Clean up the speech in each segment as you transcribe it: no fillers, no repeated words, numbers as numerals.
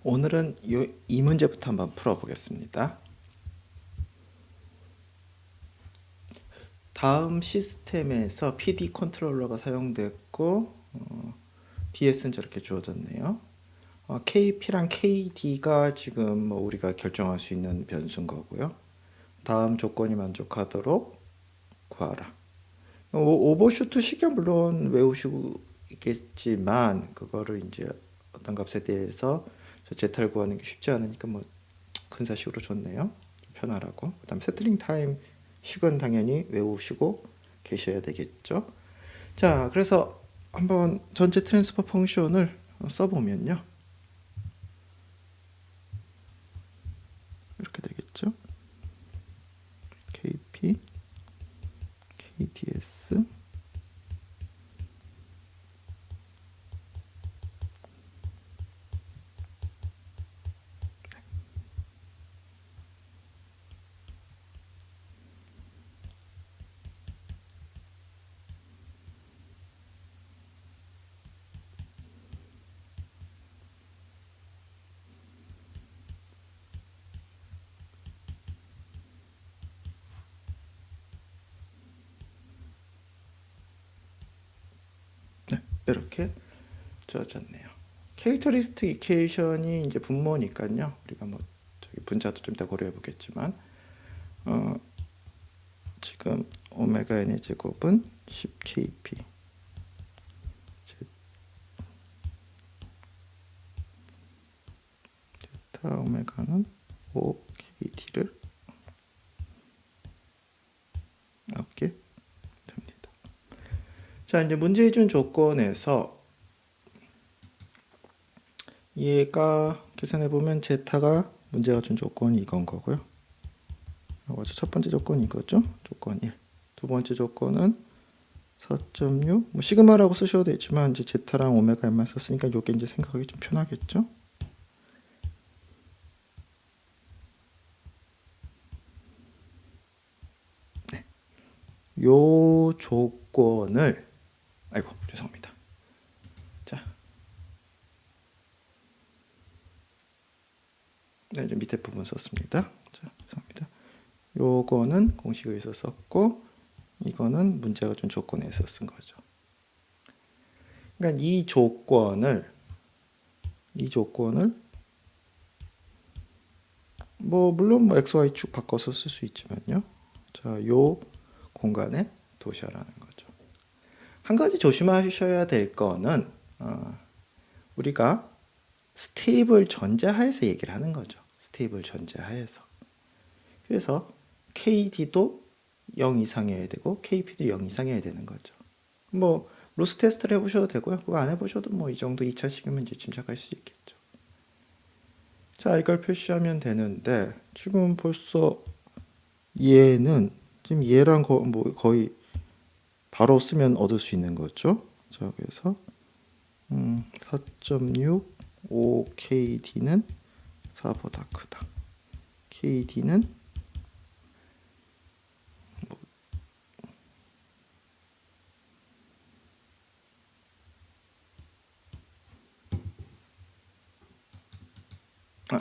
오늘은 이 문제부터 한번 풀어보겠습니다. 다음 시스템에서 PD 컨트롤러가 사용됐고 DS는 저렇게 주어졌네요. KP랑 KD가 지금 뭐 우리가 결정할 수 있는 변수인 거고요. 다음 조건이 만족하도록 구하라. 오버슈트 시계 물론 외우시고 있겠지만 그거를 이제 어떤 값에 대해서 저 제타를 구하는 게 쉽지 않으니까 뭐 근사식으로 줬네요. 편하라고. 그다음 세틀링 타임 식은 당연히 외우시고 계셔야 되겠죠. 자, 그래서 한번 전체 트랜스퍼 펑션을 써보면요. 이렇게 되겠죠. KP, KDS, 이렇게 주어졌네요. 캐릭터리스틱 이퀘이션이 이제 분모니까요. 우리가 뭐 저기 분자도 좀 이따 고려해 보겠지만 지금 오메가 n의 제곱은 10kp 제타 오메가는 5kt를 얻게 됩니다. 자, 이제 문제에 준 조건에서 얘가 계산해 보면 제타가 문제가 준 조건이 이건 거고요. 첫 번째 조건이 이거죠. 조건 1. 두 번째 조건은 4.6. 뭐 시그마라고 쓰셔도 되지만 이제 제타랑 오메가 n만 썼으니까 이게 이제 생각하기 좀 편하겠죠. 네. 요 조건을 아이고 죄송합니다. 자, 네, 이제 밑에 부분 썼습니다. 자, 죄송합니다. 요거는 공식에서 썼고 이거는 문제가 준 조건에서 쓴 거죠. 그러니까 이 조건을 뭐 물론 뭐 XY축 바꿔서 쓸 수 있지만요. 자, 요 공간에 도시하라는 거죠. 한 가지 조심하셔야 될 거는 우리가 스테이블 전제하에서 얘기를 하는 거죠. 스테이블 전제하에서. 그래서 KD도 0 이상이어야 되고 KP도 0 이상이어야 되는 거죠. 뭐 로스 테스트를 해보셔도 되고요. 그거 안 해보셔도 뭐 이 정도 2차식이면 이제 짐작할 수 있겠죠. 자, 이걸 표시하면 되는데 지금 벌써 얘는 지금 얘랑 뭐 거의 바로 쓰면 얻을 수 있는 거죠. 자, 그래서 4.6 5KD는 4보다 크다. KD는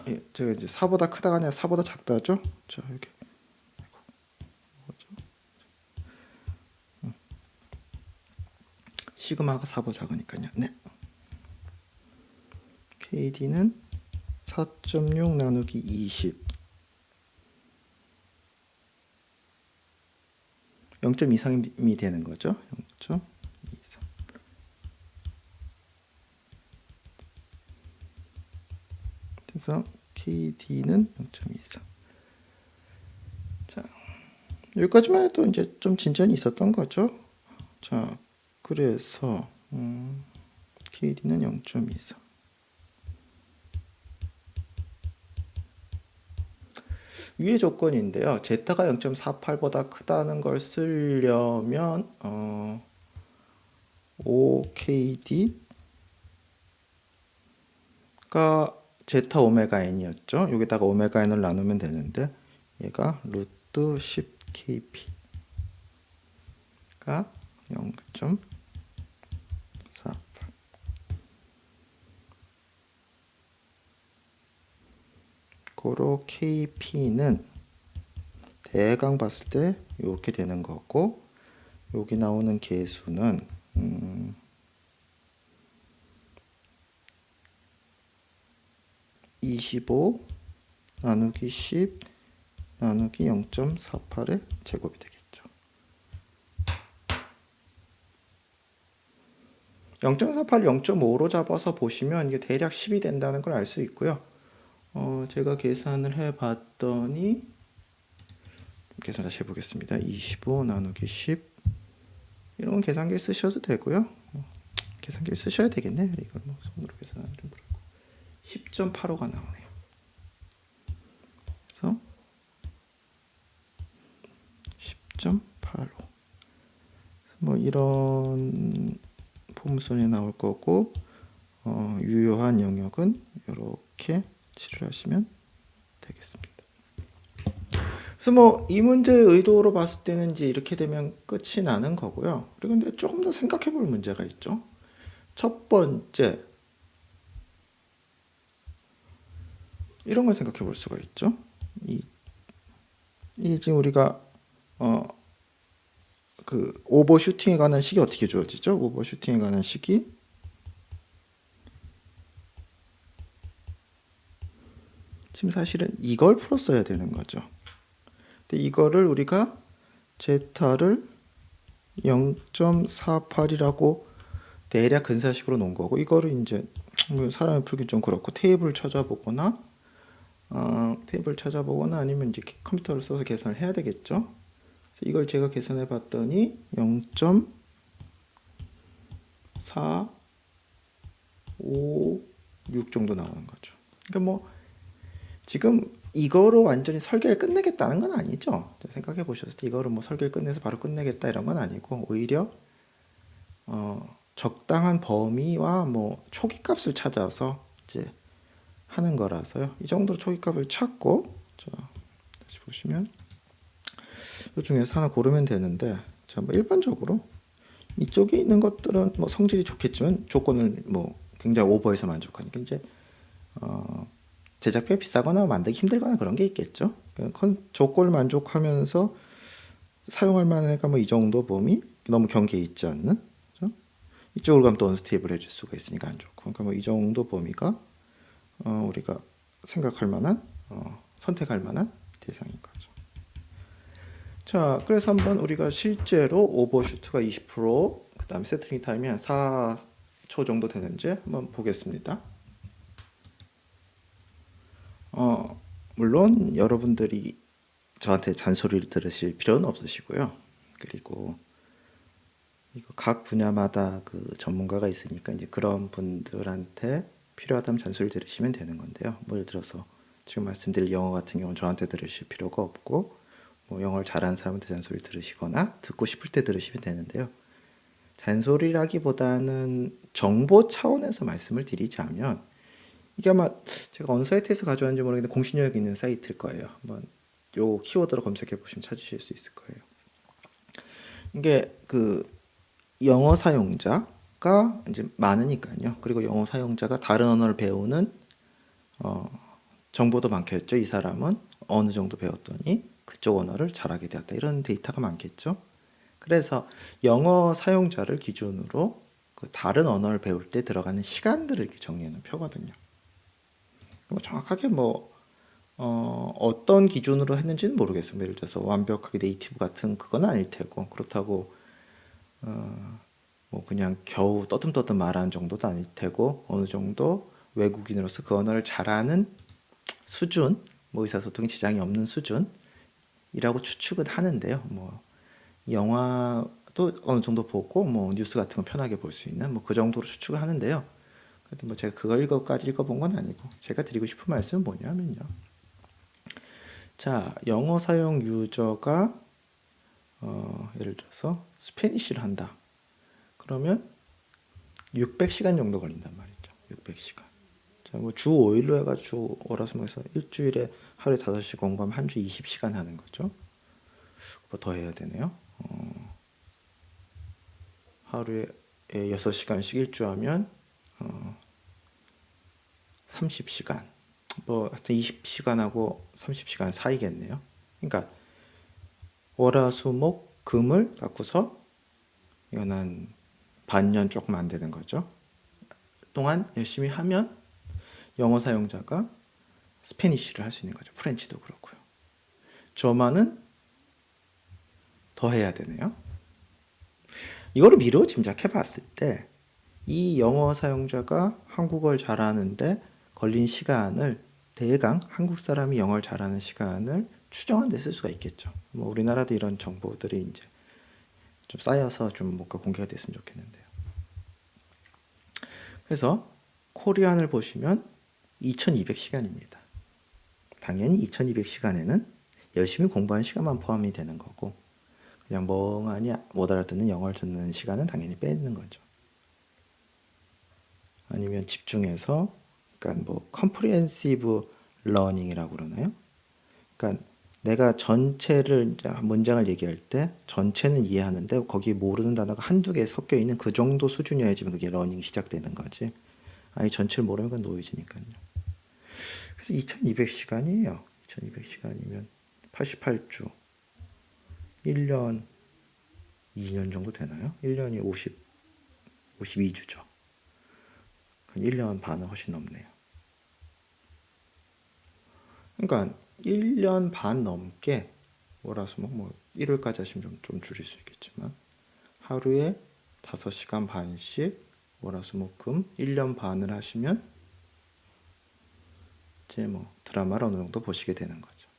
예, 제가 이제 4보다 크다가 아니라 4보다 작다죠. 자, 이렇게 시그마가 4보다 작으니까요. 네. KD는 4.6 나누기 20 0.23이 되는 거죠. 0.23 그래서 KD는 0.23 자, 여기까지만 해도 이제 좀 진전이 있었던 거죠. 자, 그래서 KD는 0.24 위의 조건인데요. 제타가 0.48보다 크다는 걸 쓰려면 5KD가 제타 오메가 n이었죠. 여기다가 오메가 n을 나누면 되는데 얘가 루트 10kp가 0.48 자, 참고로 KP는 대강 봤을 때 이렇게 되는 거고, 여기 나오는 계수는 25 나누기 10 나누기 0.48의 제곱이 되겠죠. 0.48, 0.5로 잡아서 보시면 이게 대략 10이 된다는 걸 알 수 있고요. 제가 계산을 해봤더니, 계산 다시 해보겠습니다. 25 나누기 10, 이런 건 계산기 쓰셔도 되고요. 계산기 쓰셔야 되겠네. 이걸 뭐 손으로 계산하는 좀 그렇고. 10.85가 나오네요. 그래서 10.85. 뭐 이런 포물선이 나올 거고, 유효한 영역은 이렇게 칠을 하시면 되겠습니다. 그래서 뭐 이 문제의 의도로 봤을 때는 이제 이렇게 되면 끝이 나는 거고요. 그리고 근데 조금 더 생각해 볼 문제가 있죠. 첫 번째, 이런 걸 생각해 볼 수가 있죠. 이 지금 우리가 그 오버슈팅에 관한 식이 어떻게 주어지죠? 오버슈팅에 관한 식이 지금 사실은 이걸 풀었어야 되는 거죠. 근데 이거를 우리가 제타를 0.48이라고 대략 근사식으로 놓은 거고, 이거를 이제 사람이 풀기 좀 그렇고 테이블 찾아보거나 아니면 이제 컴퓨터를 써서 계산을 해야 되겠죠. 그래서 이걸 제가 계산해 봤더니 0.456 정도 나오는 거죠. 그러니까 뭐 지금 이거로 완전히 설계를 끝내겠다는 건 아니죠. 생각해 보셨을 때 이거를 뭐 설계를 끝내서 바로 끝내겠다 이런 건 아니고, 오히려 적당한 범위와 뭐 초기값을 찾아서 이제 하는 거라서요. 이 정도로 초기값을 찾고, 자, 다시 보시면 이 중에서 하나 고르면 되는데, 자, 뭐 일반적으로 이쪽에 있는 것들은 뭐 성질이 좋겠지만 조건을 뭐 굉장히 오버해서 만족하니까 이제 제작비가 비싸거나 만들기 힘들거나 그런 게 있겠죠. 조건을 만족하면서 사용할 만한 애가 뭐 이 정도 범위, 너무 경계에 있지 않는, 그렇죠? 이쪽으로 가면 또 언스테이블 해줄 수가 있으니까 안 좋고, 그러니까 뭐 이 정도 범위가 우리가 생각할 만한, 선택할 만한 대상인 거죠. 자, 그래서 한번 우리가 실제로 오버슈트가 20%, 그 다음에 세트링 타임이 한 4초 정도 되는지 한번 보겠습니다. 물론 여러분들이 저한테 잔소리를 들으실 필요는 없으시고요. 그리고 이거 각 분야마다 그 전문가가 있으니까 이제 그런 분들한테 필요하다면 잔소리를 들으시면 되는 건데요. 뭐 예를 들어서 지금 말씀드릴 영어 같은 경우는 저한테 들으실 필요가 없고, 뭐 영어를 잘하는 사람한테 잔소리를 들으시거나 듣고 싶을 때 들으시면 되는데요. 잔소리라기보다는 정보 차원에서 말씀을 드리자면, 이게 아마 제가 어느 사이트에서 가져왔는지 모르겠는데 공신력 있는 사이트일 거예요. 한번 요 키워드로 검색해 보시면 찾으실 수 있을 거예요. 이게 그 영어 사용자가 이제 많으니까요. 그리고 영어 사용자가 다른 언어를 배우는 정보도 많겠죠. 이 사람은 어느 정도 배웠더니 그쪽 언어를 잘하게 되었다. 이런 데이터가 많겠죠. 그래서 영어 사용자를 기준으로 그 다른 언어를 배울 때 들어가는 시간들을 이렇게 정리해 놓은 표거든요. 뭐 정확하게 뭐 어떤 기준으로 했는지는 모르겠어요. 예를 들어서 완벽하게 네이티브 같은 그건 아닐 테고, 그렇다고 뭐 그냥 겨우 떠듬떠듬 말하는 정도도 아닐 테고, 어느 정도 외국인으로서 그 언어를 잘하는 수준, 뭐 의사소통에 지장이 없는 수준이라고 추측은 하는데요. 뭐 영화도 어느 정도 보고 뭐 뉴스 같은 거 편하게 볼 수 있는 뭐 그 정도로 추측을 하는데요. 근데 뭐 제가 그걸 이것까지 읽어본 건 아니고, 제가 드리고 싶은 말씀은 뭐냐면요. 자, 영어 사용 유저가 예를 들어서 스페니쉬를 한다. 그러면 600시간 정도 걸린단 말이죠. 600시간. 자, 뭐 주 5일로 해가지고 월화수목에서 일주일에 하루에 5시 공부하면 한 주 20시간 하는 거죠. 뭐 더 해야 되네요. 하루에 6시간씩 일주하면 30시간. 뭐 하여튼 20시간하고 30시간 사이겠네요. 그러니까 월화수목 금을 갖고서 이건 한 반년 조금 안 되는 거죠. 동안 열심히 하면 영어 사용자가 스페니쉬를 할 수 있는 거죠. 프렌치도 그렇고요. 저만은 더 해야 되네요. 이거를 미루어 짐작해 봤을 때 이 영어 사용자가 한국어를 잘하는데 걸린 시간을 대강 한국 사람이 영어를 잘하는 시간을 추정한 데 쓸 수가 있겠죠. 뭐 우리나라도 이런 정보들이 이제 좀 쌓여서 좀 뭔가 공개가 됐으면 좋겠는데요. 그래서 코리안을 보시면 2200시간입니다. 당연히 2200시간에는 열심히 공부한 시간만 포함이 되는 거고 그냥 멍하니 못 알아듣는 영어를 듣는 시간은 당연히 빼는 거죠. 아니면 집중해서 그러니까 뭐 comprehensive learning이라고 그러나요? 그러니까 내가 전체를 문장을 얘기할 때 전체는 이해하는데 거기 모르는 단어가 한두 개 섞여 있는 그 정도 수준이어야지만 그게 러닝이 시작되는 거지. 아예 전체를 모르면 그건 노이즈니까요. 그래서 2200시간이에요. 2200시간이면 88주 1년 2년 정도 되나요? 1년이 52주죠. 1년 반은 훨씬 넘네요. 그러니까 1년 반 넘게 월화수목 뭐 일요일까지 하시면 좀 줄일 수 있겠지만 하루에 5시간 반씩 월화수목금 1년 반을 하시면 이제 뭐 드라마를 어느 정도 보시게 되는 거죠.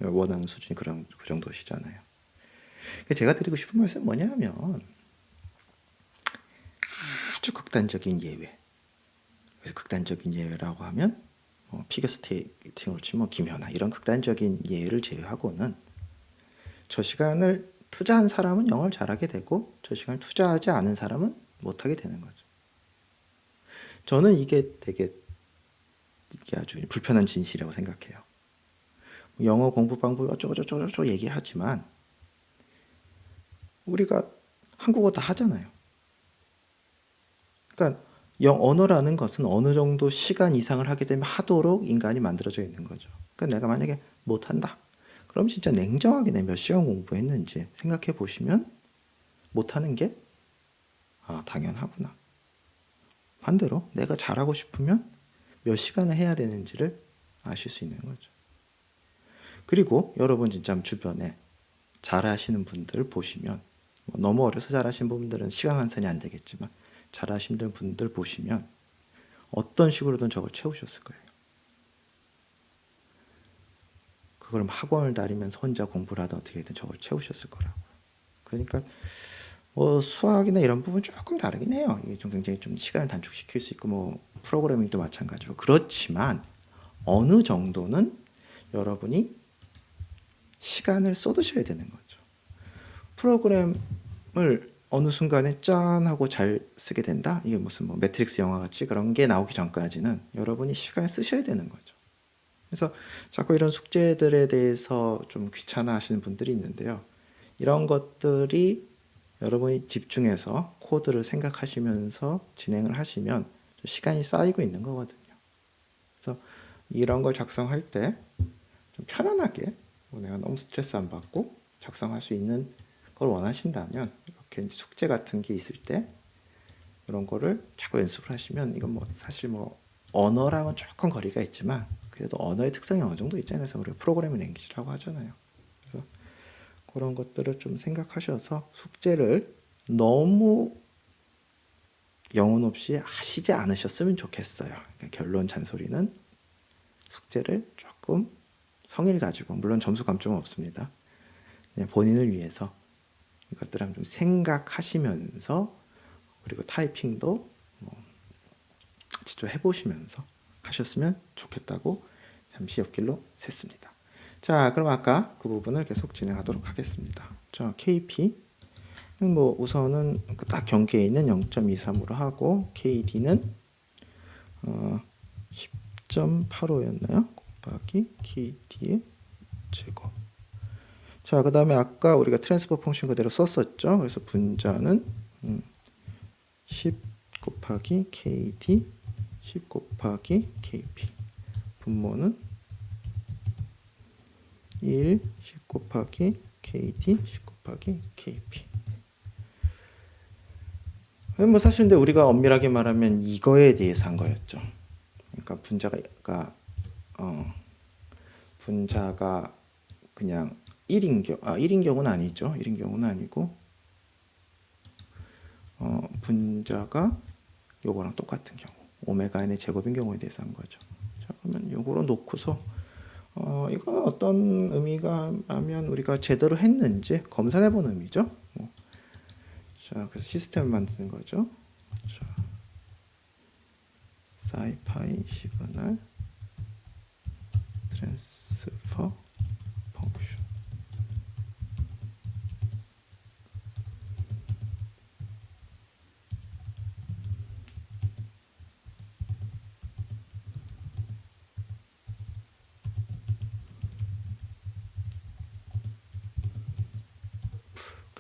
원하는 수준이 그 정도시잖아요. 제가 드리고 싶은 말씀은 뭐냐면 아주 극단적인 예외. 그래서 극단적인 예외라고 하면 피겨스케이팅으로 치면 김연아 이런 극단적인 예외를 제외하고는 저 시간을 투자한 사람은 영어를 잘하게 되고 저 시간을 투자하지 않은 사람은 못하게 되는 거죠. 저는 이게 아주 불편한 진실이라고 생각해요. 영어 공부 방법 어쩌고저쩌고 얘기하지만 우리가 한국어 다 하잖아요. 그러니까 언어라는 것은 어느 정도 시간 이상을 하게 되면 하도록 인간이 만들어져 있는 거죠. 그러니까 내가 만약에 못한다. 그럼 진짜 냉정하게 내 몇 시간 공부했는지 생각해 보시면 못하는 게 당연하구나. 반대로 내가 잘하고 싶으면 몇 시간을 해야 되는지를 아실 수 있는 거죠. 그리고 여러분 진짜 주변에 잘하시는 분들 보시면 너무 어려서 잘하시는 분들은 시간 환산이 안 되겠지만 잘하시는 분들 보시면 어떤 식으로든 저걸 채우셨을 거예요. 그걸 학원을 다니면서 혼자 공부를 하다 어떻게든 저걸 채우셨을 거라고요. 그러니까 수학이나 이런 부분 조금 다르긴 해요. 이게 좀 굉장히 좀 시간을 단축시킬 수 있고 프로그래밍도 마찬가지로 그렇지만 어느 정도는 여러분이 시간을 쏟으셔야 되는 거죠. 프로그램을 어느 순간에 짠 하고 잘 쓰게 된다? 이게 무슨 매트릭스 영화 같이 그런 게 나오기 전까지는 여러분이 시간을 쓰셔야 되는 거죠. 그래서 자꾸 이런 숙제들에 대해서 좀 귀찮아 하시는 분들이 있는데요. 이런 것들이 여러분이 집중해서 코드를 생각하시면서 진행을 하시면 시간이 쌓이고 있는 거거든요. 그래서 이런 걸 작성할 때 좀 편안하게 내가 너무 스트레스 안 받고 작성할 수 있는 걸 원하신다면 이렇게 숙제 같은 게 있을 때 이런 거를 자꾸 연습을 하시면 이건 사실 언어랑은 조금 거리가 있지만 그래도 언어의 특성이 어느 정도 있잖아요. 그래서 우리가 프로그래밍 랭귀지라고 하잖아요. 그래서 그런 것들을 좀 생각하셔서 숙제를 너무 영혼 없이 하시지 않으셨으면 좋겠어요. 그러니까 결론 잔소리는 숙제를 조금 성의를 가지고 물론 점수 감점은 없습니다. 그냥 본인을 위해서 이것들을 좀 생각하시면서 그리고 타이핑도 직접 해보시면서 하셨으면 좋겠다고 잠시 옆길로 샜습니다. 자, 그럼 아까 그 부분을 계속 진행하도록 하겠습니다. 자, KP 우선은 딱 경계에 있는 0.23으로 하고 KD는 10.85였나요? 곱하기 KD의 제곱. 자, 그 다음에 아까 우리가 트랜스퍼 펑션 그대로 썼었죠. 그래서 분자는 10 곱하기 KD 10 곱하기 KP. 분모는 1 10 곱하기 KD 10 곱하기 KP. 뭐 사실 근데 우리가 엄밀하게 말하면 이거에 대해서 한 거였죠. 그러니까 분자가 그냥 1인 경우는 아니죠. 1인 경우는 아니고 분자가 요거랑 똑같은 경우 오메가 n의 제곱인 경우에 대해서 한 거죠. 자, 그러면 요거로 놓고서 이거는 어떤 의미가 하면 우리가 제대로 했는지 검사해 보는 의미죠. 자, 그래서 시스템을 만드는 거죠. 자, 사이 파이 시그널 트랜스퍼 펑션.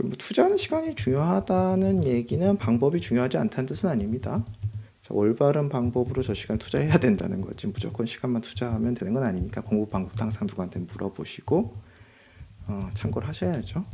뭐 투자하는 시간이 중요하다는 얘기는 방법이 중요하지 않다는 뜻은 아닙니다. 자, 올바른 방법으로 저 시간 투자해야 된다는 거지. 무조건 시간만 투자하면 되는 건 아니니까 공부 방법도 항상 누구한테 물어보시고 참고를 하셔야죠.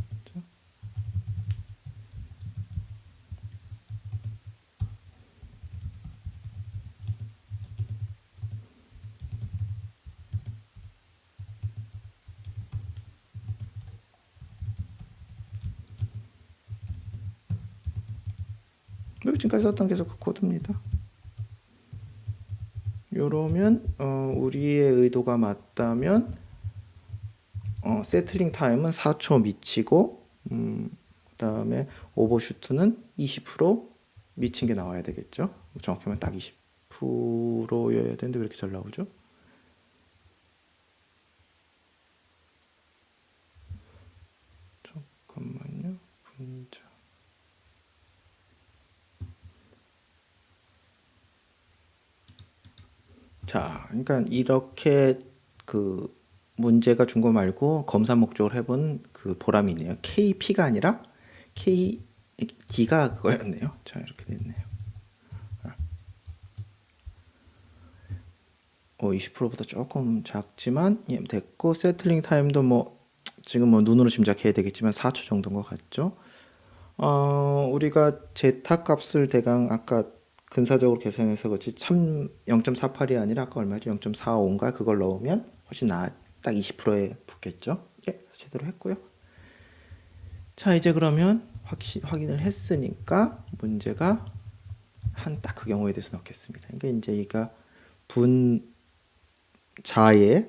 그리고 지금까지 썼던 계속 그 코드입니다. 요러면 우리의 의도가 맞다면 세틀링 타임은 4초 미치고 그다음에 오버슈트는 20% 미친 게 나와야 되겠죠. 정확히 하면 딱 20%여야 되는데 왜 이렇게 잘 나오죠? 잠깐만요. 분자. 자, 그러니까 이렇게 그 문제가 준 거 말고 검사 목적으로 해본 그 보람이 있네요. KP가 아니라 KD가 그거였네요. 자, 이렇게 됐네요. 20%보다 조금 작지만 됐고 세틀링 타임도 뭐 지금 뭐 눈으로 짐작해야 되겠지만 4초 정도인 것 같죠. 우리가 제타 값을 대강 아까 근사적으로 계산해서 그렇지 참 0.48이 아니라 아까 얼마죠? 0.45인가 그걸 넣으면 훨씬 딱 20%에 붙겠죠. 예, 제대로 했고요. 자, 이제 그러면 확인을 했으니까 문제가 한 딱 그 경우에 대해서 넣겠습니다. 그러니까 이제 이가 분자의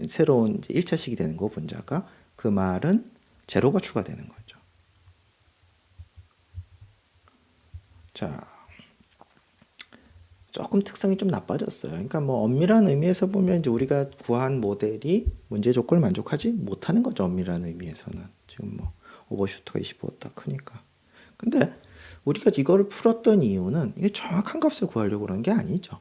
새로운 이제 1차식이 되는 거 분자가 그 말은 제로가 추가되는 거죠. 자, 조금 특성이 좀 나빠졌어요. 그러니까 뭐 엄밀한 의미에서 보면 이제 우리가 구한 모델이 문제 조건을 만족하지 못하는 거죠. 엄밀한 의미에서는 지금 뭐 오버슈트가 25보다 크니까. 근데 우리가 이거를 풀었던 이유는 이게 정확한 값을 구하려고 그런 게 아니죠.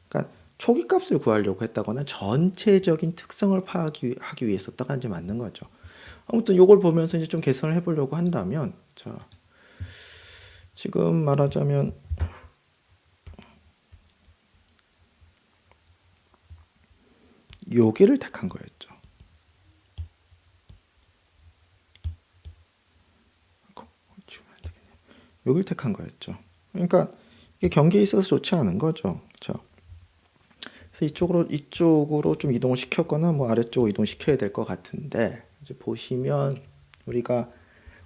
그러니까 초기 값을 구하려고 했다거나 전체적인 특성을 파악하기 위해서 썼다가 이제 맞는 거죠. 아무튼 이걸 보면서 이제 좀 개선을 해보려고 한다면, 자, 지금 말하자면 여기를 택한 거였죠. 여기를 택한 거였죠. 그러니까 이게 경계에 있어서 좋지 않은 거죠. 그렇죠? 그래서 이쪽으로 좀 이동을 시켰거나 뭐 아래쪽으로 이동시켜야 될 것 같은데 이제 보시면 우리가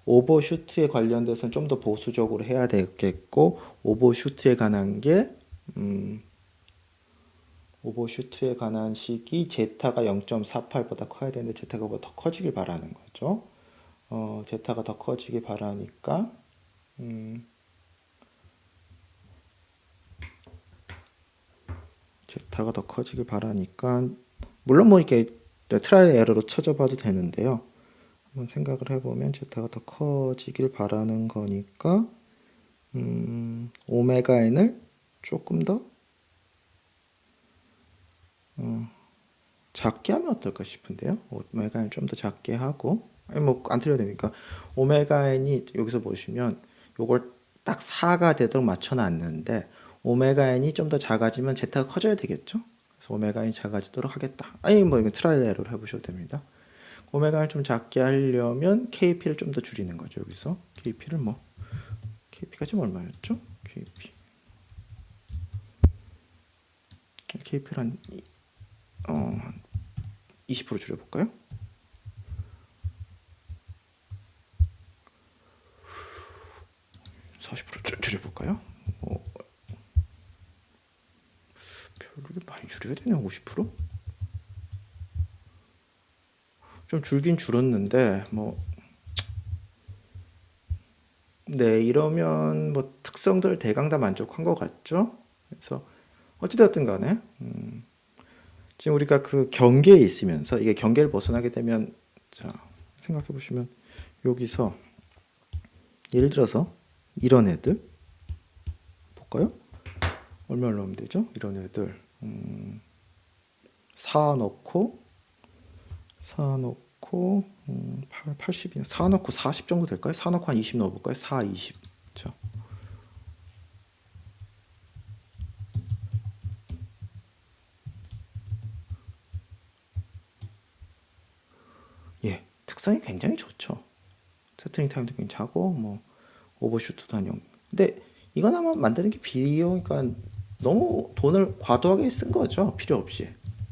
오버슈트에 관련돼서는 좀 더 보수적으로 해야 되겠고 오버슈트에 관한 게 오버슈트에 관한 식이 제타가 0.48보다 커야 되는데 제타가 더 커지길 바라는 거죠. 제타가 더 커지길 바라니까 제타가 더 커지길 바라니까 물론 뭐 이렇게 트라이얼 에러로 쳐져봐도 되는데요. 한번 생각을 해보면 제타가 더 커지길 바라는 거니까 오메가 n을 조금 더 작게 하면 어떨까 싶은데요. 오메가 n을 좀 더 작게 하고 아니 뭐 안 틀려도 되니까 오메가 n이 여기서 보시면 요걸 딱 4가 되도록 맞춰놨는데 오메가 n이 좀 더 작아지면 제타가 커져야 되겠죠. 그래서 오메가 n이 작아지도록 하겠다. 아니 뭐 이거 트라이얼 에러로 해보셔도 됩니다. 오메가를 좀 작게 하려면 KP를 좀 더 줄이는 거죠. 여기서 KP를 뭐 KP가 지금 얼마였죠? KP를 한 20% 줄여볼까요? 줄여볼까요? 별로 많이 줄여야 되나? 50%? 좀 줄긴 줄었는데 뭐 네, 이러면 뭐 특성들 대강 다 만족한 것 같죠? 그래서 어찌되었든 간에 지금 우리가 그 경계에 있으면서 이게 경계를 벗어나게 되면 자 생각해 보시면 여기서 예를 들어서 이런 애들 볼까요? 얼마 넣으면 되죠? 이런 애들 4 넣고 80이나 4 넣고 40 정도 될까요? 4 넣고 한 20 넣어볼까요? 4, 20. 그렇죠? 예, 특성이 굉장히 좋죠. 세트링 타임도 괜찮고 뭐 오버슈트도 한 0. 근데 이건 아마 만드는 게 비용이니까 너무 돈을 과도하게 쓴 거죠. 필요 없이.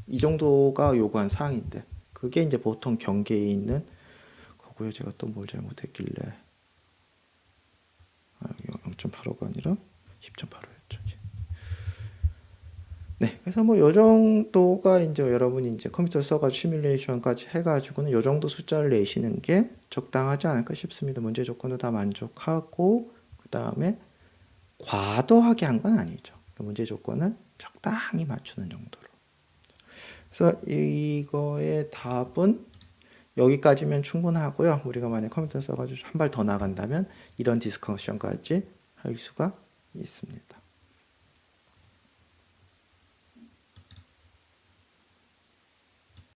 이 정도가 요구한 사항인데 그게 이제 보통 경계에 있는 거고요. 제가 또 뭘 잘못했길래 0.85가 아니라 10.85였죠. 네, 그래서 뭐 요 정도가 이제 여러분이 이제 컴퓨터 써가지고 시뮬레이션까지 해가지고는 요 정도 숫자를 내시는 게 적당하지 않을까 싶습니다. 문제 조건도 다 만족하고 그 다음에 과도하게 한 건 아니죠. 문제 조건을 적당히 맞추는 정도로. 그래서 이거의 답은 여기까지면 충분하고요. 우리가 만약 컴퓨터 써가지고 한 발 더 나간다면 이런 디스커션까지 할 수가 있습니다.